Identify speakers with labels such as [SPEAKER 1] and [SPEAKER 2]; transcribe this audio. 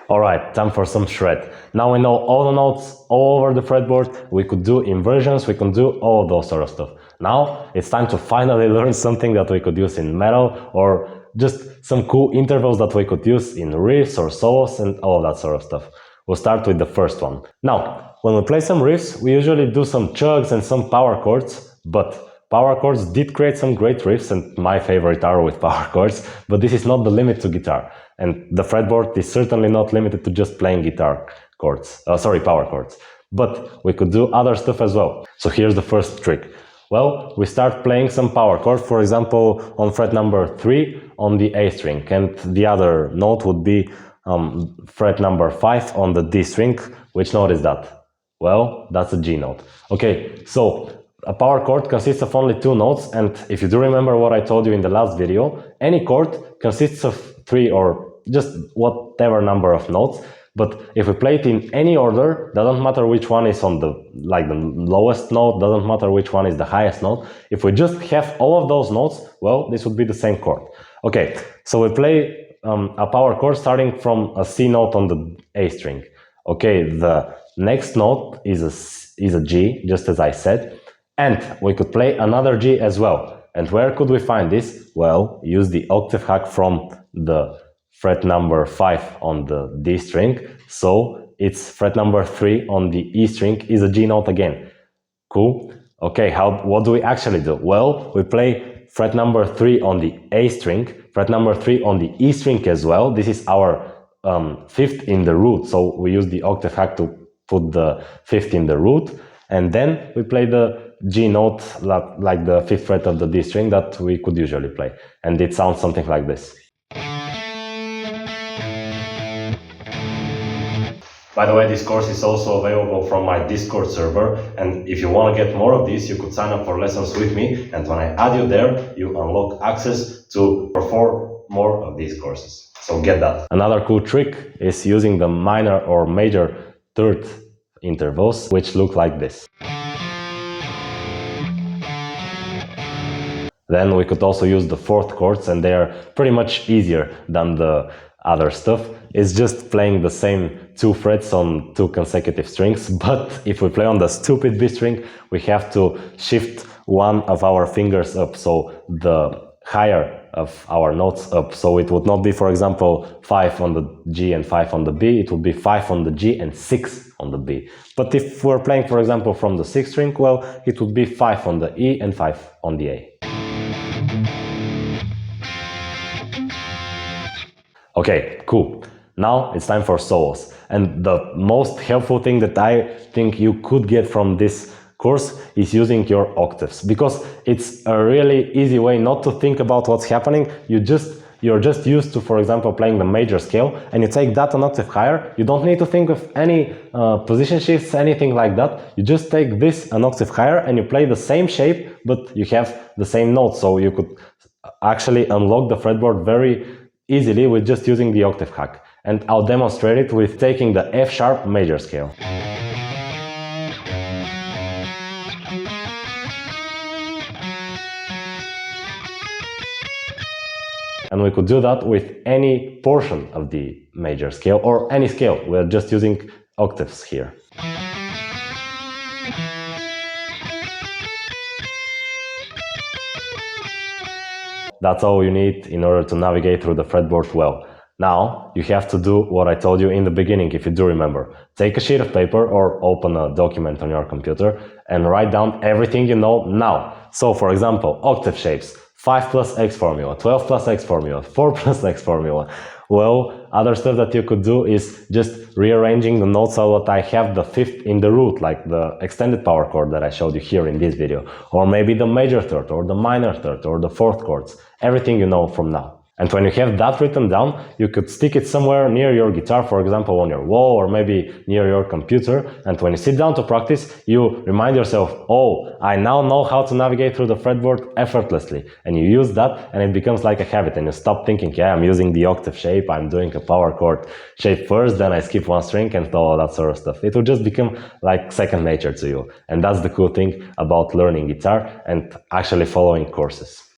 [SPEAKER 1] Alright, time for some shred. Now we know all the notes all over the fretboard, we could do inversions, we can do all those sort of stuff. Now it's time to finally learn something that we could use in metal, or just some cool intervals that we could use in riffs or solos and all that sort of stuff. We'll start with the first one. Now, when we play some riffs, we usually do some chugs and some power chords, but power chords did create some great riffs, and my favorite are with power chords, but this is not the limit to guitar. And the fretboard is certainly not limited to just playing guitar chords, power chords. But we could do other stuff as well. So here's the first trick. Well, we start playing some power chord, for example, on fret number 3 on the A string, and the other note would be fret number 5 on the D string. Which note is that? Well, that's a G note. Okay, so a power chord consists of only 2 notes, and if you do remember what I told you in the last video, any chord consists of 3 or just whatever number of notes. But if we play it in any order, doesn't matter which one is on the lowest note, doesn't matter which one is the highest note. If we just have all of those notes, well, this would be the same chord. Okay, so we play a power chord starting from a C note on the A string. Okay, the next note is a G, just as I said, and we could play another G as well. And where could we find this? Well, use the octave hack from the fret number 5 on the D string, so it's fret number 3 on the E string is a G note again. Cool. Okay, what do we actually do? Well, we play fret number 3 on the A string, fret number 3 on the E string as well. This is our 5th in the root, so we use the octave hack to put the 5th in the root, and then we play the G note like the 5th fret of the D string that we could usually play, and it sounds something like this. By the way, this course is also available from my Discord server, and if you want to get more of these, you could sign up for lessons with me, and when I add you there, you unlock access to 4 more of these courses. So get that. Another cool trick is using the minor or major third intervals, which look like this. Then we could also use the 4th chords, and they are pretty much easier than the other stuff. It's just playing the same 2 frets on 2 consecutive strings, but if we play on the stupid B string, we have to shift one of our fingers up, so the higher of our notes up. So it would not be, for example, 5 on the G and 5 on the B, it would be 5 on the G and 6 on the B. But if we're playing, for example, from the 6th string, well, it would be 5 on the E and 5 on the A. Okay, cool. Now it's time for solos. And the most helpful thing that I think you could get from this course is using your octaves, because it's a really easy way not to think about what's happening. You're just used to, for example, playing the major scale, and you take that an octave higher. You don't need to think of any position shifts, anything like that. You just take this an octave higher and you play the same shape, but you have the same notes. So you could actually unlock the fretboard very easily with just using the octave hack. And I'll demonstrate it with taking the F sharp major scale. And we could do that with any portion of the major scale or any scale. We're just using octaves here. That's all you need in order to navigate through the fretboard well. Now, you have to do what I told you in the beginning, if you do remember. Take a sheet of paper or open a document on your computer and write down everything you know now. So, for example, octave shapes, 5 plus X formula, 12 plus X formula, 4 plus X formula. Well, other stuff that you could do is just rearranging the notes so that I have the 5th in the root, like the extended power chord that I showed you here in this video. Or maybe the major third, or the minor third, or the 4th chords. Everything you know from now. And when you have that written down, you could stick it somewhere near your guitar, for example, on your wall or maybe near your computer. And when you sit down to practice, you remind yourself, oh, I now know how to navigate through the fretboard effortlessly. And you use that and it becomes like a habit, and you stop thinking, yeah, I'm using the octave shape, I'm doing a power chord shape first, then I skip one string and all that sort of stuff. It will just become like second nature to you. And that's the cool thing about learning guitar and actually following courses.